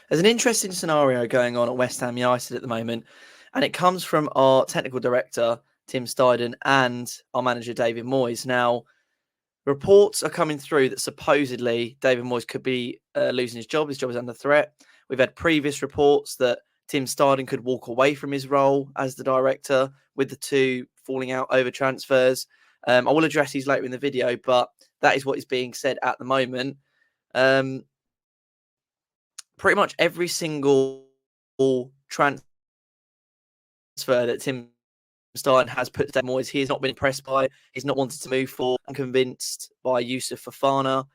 There's an interesting scenario going on at West Ham United at the moment, and it comes from our technical director, Tim Steiden, and our manager, David Moyes. Now, reports are coming through that supposedly David Moyes could be losing his job. His job is under threat. We've had previous reports that Tim Steiden could walk away from his role as the director, with the two falling out over transfers. I will address these later in the video, but that is what is being said at the moment. Pretty much every single transfer that Tim Stein has put to David Moyes, he has not been impressed by. He's not wanted to move forward. I'm convinced by Yusuf Fofana.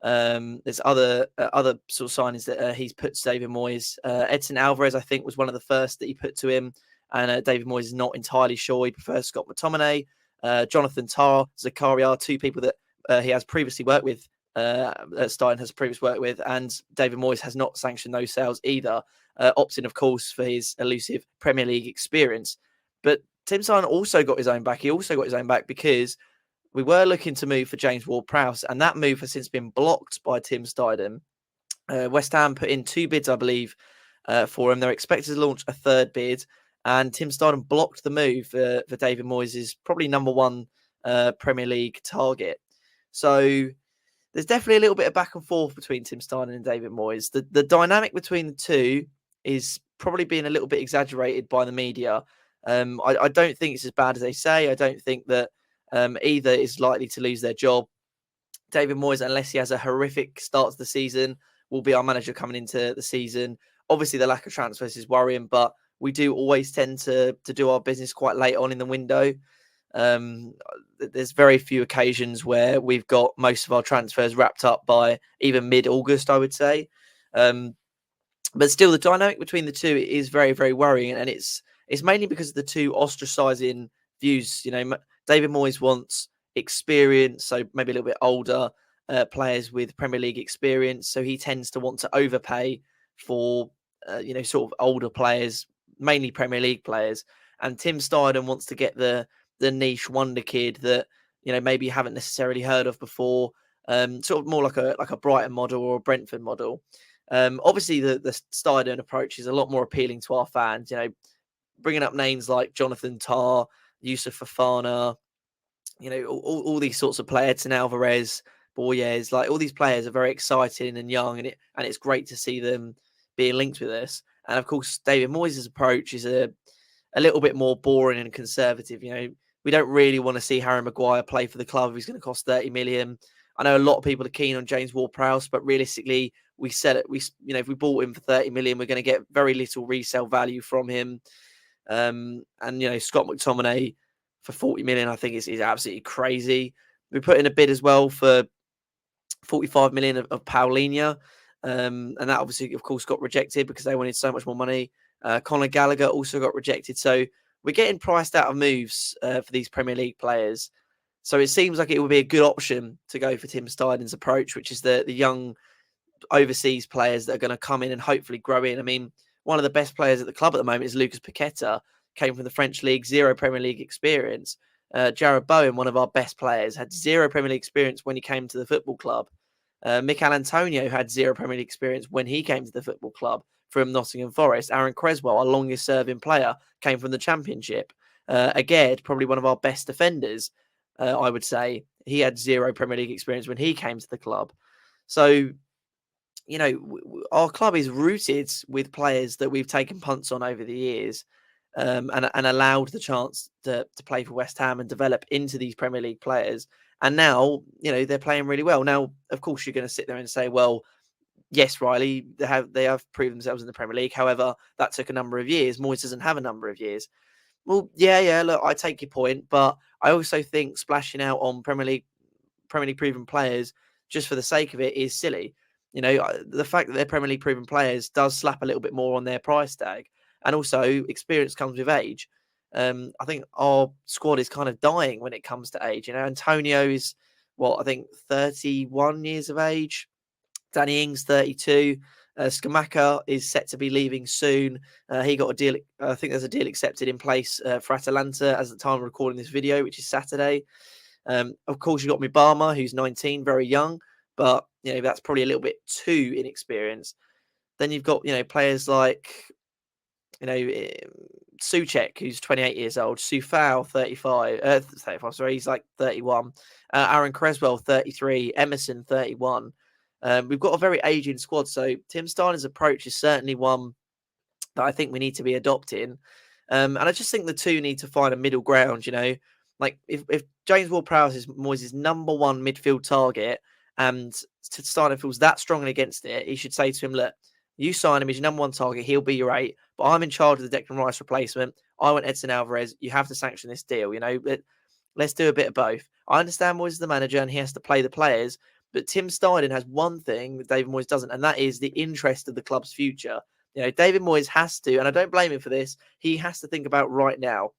There's other sort of signings that he's put to David Moyes. Edson Alvarez, I think, was one of the first that he put to him, and David Moyes is not entirely sure. He prefers Scott McTominay, Jonathan Tah, Zakaria, two people that he has previously worked with. Stein has previously worked with, and David Moyes has not sanctioned those sales either, opting, of course, for his elusive Premier League experience. But Tim Stein also got his own back. He also got his own back because we were looking to move for James Ward-Prowse, and that move has since been blocked by Tim Steiden. West Ham put in 2 bids, I believe, for him. They're expected to launch a 3rd bid, and Tim Steiden blocked the move for David Moyes' probably number 1 Premier League target. So there's definitely a little bit of back and forth between Tim Steinen and David Moyes. The dynamic between the two is probably being a little bit exaggerated by the media. I don't think it's as bad as they say. I don't think that either is likely to lose their job. David Moyes, unless he has a horrific start to the season, will be our manager coming into the season. Obviously, the lack of transfers is worrying, but we do always tend to do our business quite late on in the window. There's very few occasions where we've got most of our transfers wrapped up by even mid-August, I would say. But still, the dynamic between the two is very, very worrying, and it's mainly because of the two ostracizing views. You know, David Moyes wants experience, so maybe a little bit older players with Premier League experience. So he tends to want to overpay for, sort of older players, mainly Premier League players. And Tim Steiden wants to get the niche wonder kid that, maybe you haven't necessarily heard of before. Sort of more like a Brighton model or a Brentford model. Obviously, the Steiden approach is a lot more appealing to our fans. Bringing up names like Jonathan Tah, Yusuf Fofana, all these sorts of players, Edson Alvarez, Boyes, like all these players are very exciting and young, and it's great to see them being linked with us. And of course, David Moyes' approach is a little bit more boring and conservative. We don't really want to see Harry Maguire play for the club. He's going to cost 30 million. I know a lot of people are keen on James Ward-Prowse, but realistically, we sell it. If we bought him for 30 million, we're going to get very little resale value from him. And Scott McTominay for 40 million, I think is absolutely crazy. We put in a bid as well for 45 million of Paulinho. And that obviously, of course, got rejected because they wanted so much more money. Conor Gallagher also got rejected. So we're getting priced out of moves for these Premier League players. So it seems like it would be a good option to go for Tim Steiden's approach, which is the young overseas players that are going to come in and hopefully grow in. I mean, one of the best players at the club at the moment is Lucas Paqueta, came from the French league, 0 Premier League experience. Jarrod Bowen, one of our best players, had 0 Premier League experience when he came to the football club. Mikel Antonio had 0 Premier League experience when he came to the football club from Nottingham Forest. Aaron Creswell, our longest serving player, came from the Championship. Aged, probably one of our best defenders, I would say. He had 0 Premier League experience when he came to the club. So, our club is rooted with players that we've taken punts on over the years, and allowed the chance to play for West Ham and develop into these Premier League players. And now, they're playing really well. Now, of course, you're going to sit there and say, well, yes, Riley, they have proven themselves in the Premier League. However, that took a number of years. Moyes doesn't have a number of years. Well, yeah, look, I take your point, but I also think splashing out on Premier League proven players just for the sake of it is silly. The fact that they're Premier League proven players does slap a little bit more on their price tag. And also, experience comes with age. I think our squad is kind of dying when it comes to age. Antonio is, 31 years of age. Danny Ings, 32. Scamacca is set to be leaving soon. He got a deal. I think there's a deal accepted in place for Atalanta as the time of recording this video, which is Saturday. Of course, you've got Mubama, who's 19, very young, but that's probably a little bit too inexperienced. Then you've got, players like, Souček, who's 28 years old, Sufal, 35, sorry, he's like 31. Aaron Creswell, 33, Emerson, 31. We've got a very aging squad, so Tim Steiner's approach is certainly one that I think we need to be adopting. And I just think the two need to find a middle ground, like if James Ward-Prowse is Moyes' number one midfield target and Steiner feels that strongly against it, he should say to him, look, you sign him as your number one target, he'll be your 8, but I'm in charge of the Declan Rice replacement. I want Edson Alvarez. You have to sanction this deal, let's do a bit of both. I understand Moyes is the manager and he has to play the players, but Tim Steiner has one thing that David Moyes doesn't, and that is the interest of the club's future. David Moyes has to, and I don't blame him for this, he has to think about right now.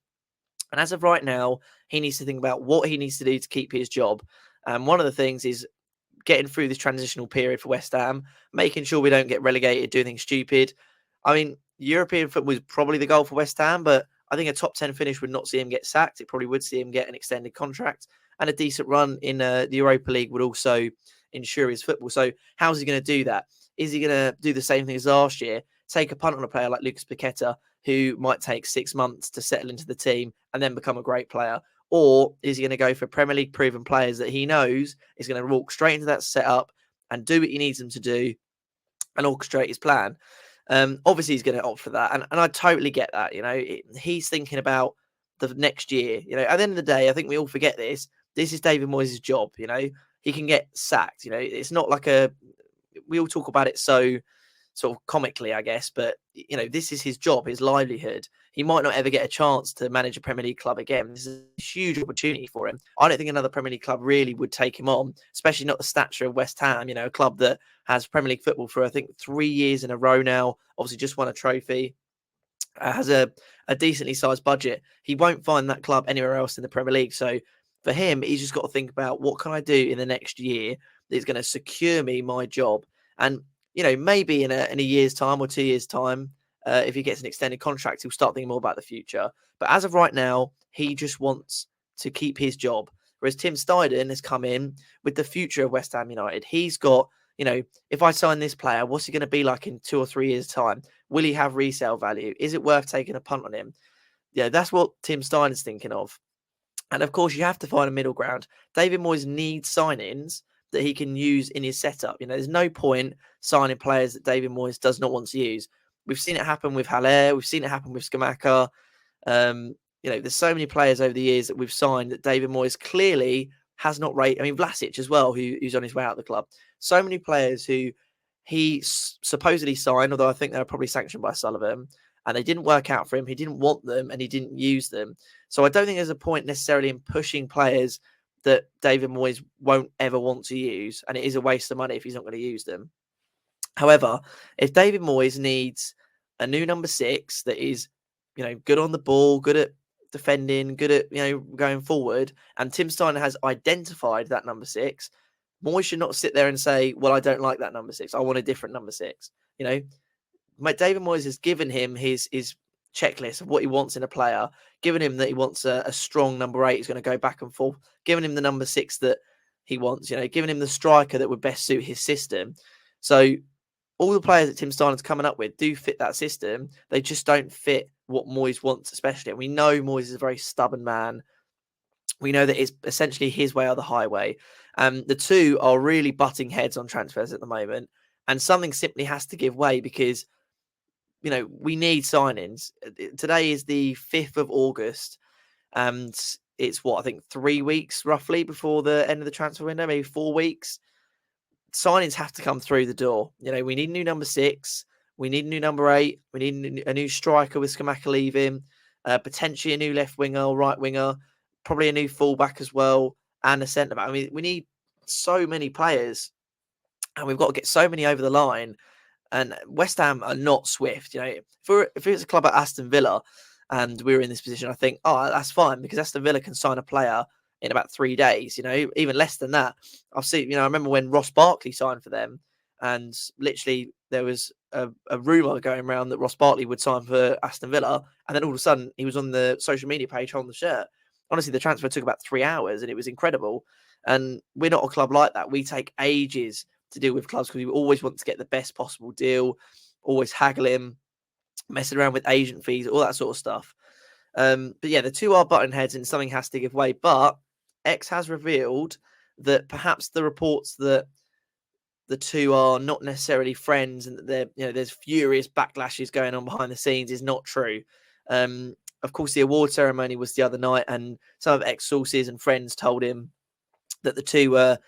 And as of right now, he needs to think about what he needs to do to keep his job. And one of the things is getting through this transitional period for West Ham, making sure we don't get relegated, doing things stupid. I mean, European football is probably the goal for West Ham, but I think a top 10 finish would not see him get sacked. It probably would see him get an extended contract, and a decent run in the Europa League would also ensure his football. So how's he going to do that? Is he going to do the same thing as last year? Take a punt on a player like Lucas Paqueta, who might take 6 months to settle into the team and then become a great player? Or is he going to go for Premier League proven players that he knows is going to walk straight into that setup and do what he needs them to do and orchestrate his plan? Obviously, he's going to opt for that. And I totally get that. He's thinking about the next year. At the end of the day, I think we all forget this. This is David Moyes' job. He can get sacked. It's not like we all talk about it so sort of comically, I guess, but this is his job, his livelihood. He might not ever get a chance to manage a Premier League club again. This is a huge opportunity for him. I don't think another Premier League club really would take him on, especially not the stature of West Ham, a club that has Premier League football for, I think, 3 years in a row now, obviously just won a trophy, has a decently sized budget. He won't find that club anywhere else in the Premier League. So for him, he's just got to think about what can I do in the next year that is going to secure me my job. And maybe in a year's time or 2 years' time, if he gets an extended contract, he'll start thinking more about the future. But as of right now, he just wants to keep his job. Whereas Tim Steidten has come in with the future of West Ham United. He's got, if I sign this player, what's he going to be like in 2 or 3 years' time? Will he have resale value? Is it worth taking a punt on him? Yeah, that's what Tim Steiner's thinking of. And of course, you have to find a middle ground. David Moyes needs signings that he can use in his setup. There's no point signing players that David Moyes does not want to use. We've seen it happen with Haller. We've seen it happen with Scamacca. There's so many players over the years that we've signed that David Moyes clearly has not rated. I mean, Vlasic as well, who's on his way out of the club. So many players who he supposedly signed, although I think they were probably sanctioned by Sullivan, and they didn't work out for him. He didn't want them and he didn't use them. So I don't think there's a point necessarily in pushing players that David Moyes won't ever want to use, and it is a waste of money if he's not going to use them. However, if David Moyes needs a new number 6 that is, good on the ball, good at defending, good at, going forward, and Tim Steiner has identified that number 6, Moyes should not sit there and say, well, I don't like that number 6. I want a different number 6. David Moyes has given him his checklist of what he wants in a player, given him that he wants a strong number 8 who's going to go back and forth, giving him the number 6 that he wants, giving him the striker that would best suit his system. So all the players that Tim Steiner's coming up with do fit that system. They just don't fit what Moyes wants, especially. And we know Moyes is a very stubborn man. We know that it's essentially his way or the highway. The two are really butting heads on transfers at the moment. And something simply has to give way because we need signings. Today is the 5th of August, and it's I think 3 weeks roughly before the end of the transfer window, maybe 4 weeks. Signings have to come through the door. We need a new number 6. We need a new number 8. We need a new striker with Scamacca leaving, potentially a new left winger or right winger, probably a new fullback as well, and a centre back. I mean, we need so many players, and we've got to get so many over the line. And West Ham are not swift. If it was a club at Aston Villa and we were in this position, I think, that's fine because Aston Villa can sign a player in about 3 days, even less than that. I've seen, I remember when Ross Barkley signed for them and literally there was a rumour going around that Ross Barkley would sign for Aston Villa. And then all of a sudden he was on the social media page holding the shirt. Honestly, the transfer took about 3 hours and it was incredible. And we're not a club like that. We take ages to deal with clubs because we always want to get the best possible deal. always haggling, messing around with agent fees, all that sort of stuff. But yeah, the two are button heads and something has to give way. But X has revealed that perhaps the reports that the two are not necessarily friends and that there's furious backlashes going on behind the scenes is not true. Of course, the award ceremony was the other night, and some of X sources and friends told him that the two were,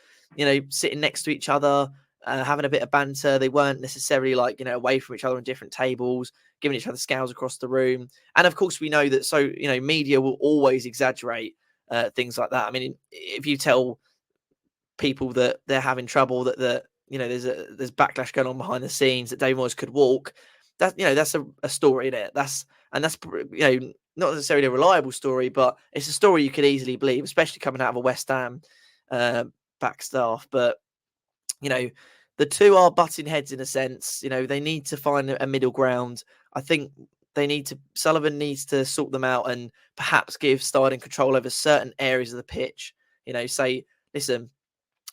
sitting next to each other, having a bit of banter. They weren't necessarily away from each other on different tables, giving each other scowls across the room. And of course, we know that. So media will always exaggerate things like that. I mean, if you tell people that they're having trouble, that there's backlash going on behind the scenes, that David Moyes could walk, that's a story there. That's not necessarily a reliable story, but it's a story you could easily believe, especially coming out of a West Ham back staff. But the two are butting heads in a sense. They need to find a middle ground. I think Sullivan needs to sort them out and perhaps give Starling control over certain areas of the pitch. Say, listen,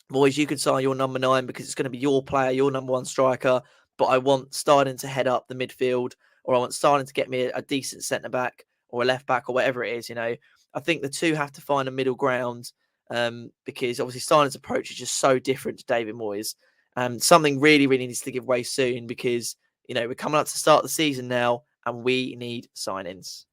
boys, you can sign your number 9 because it's going to be your player, your number 1 striker. But I want Starling to head up the midfield, or I want Starling to get me a decent centre back or a left back or whatever it is. I think the two have to find a middle ground because obviously Starling's approach is just so different to David Moyes. And something really, really needs to give way soon because, we're coming up to start the season now and we need signings.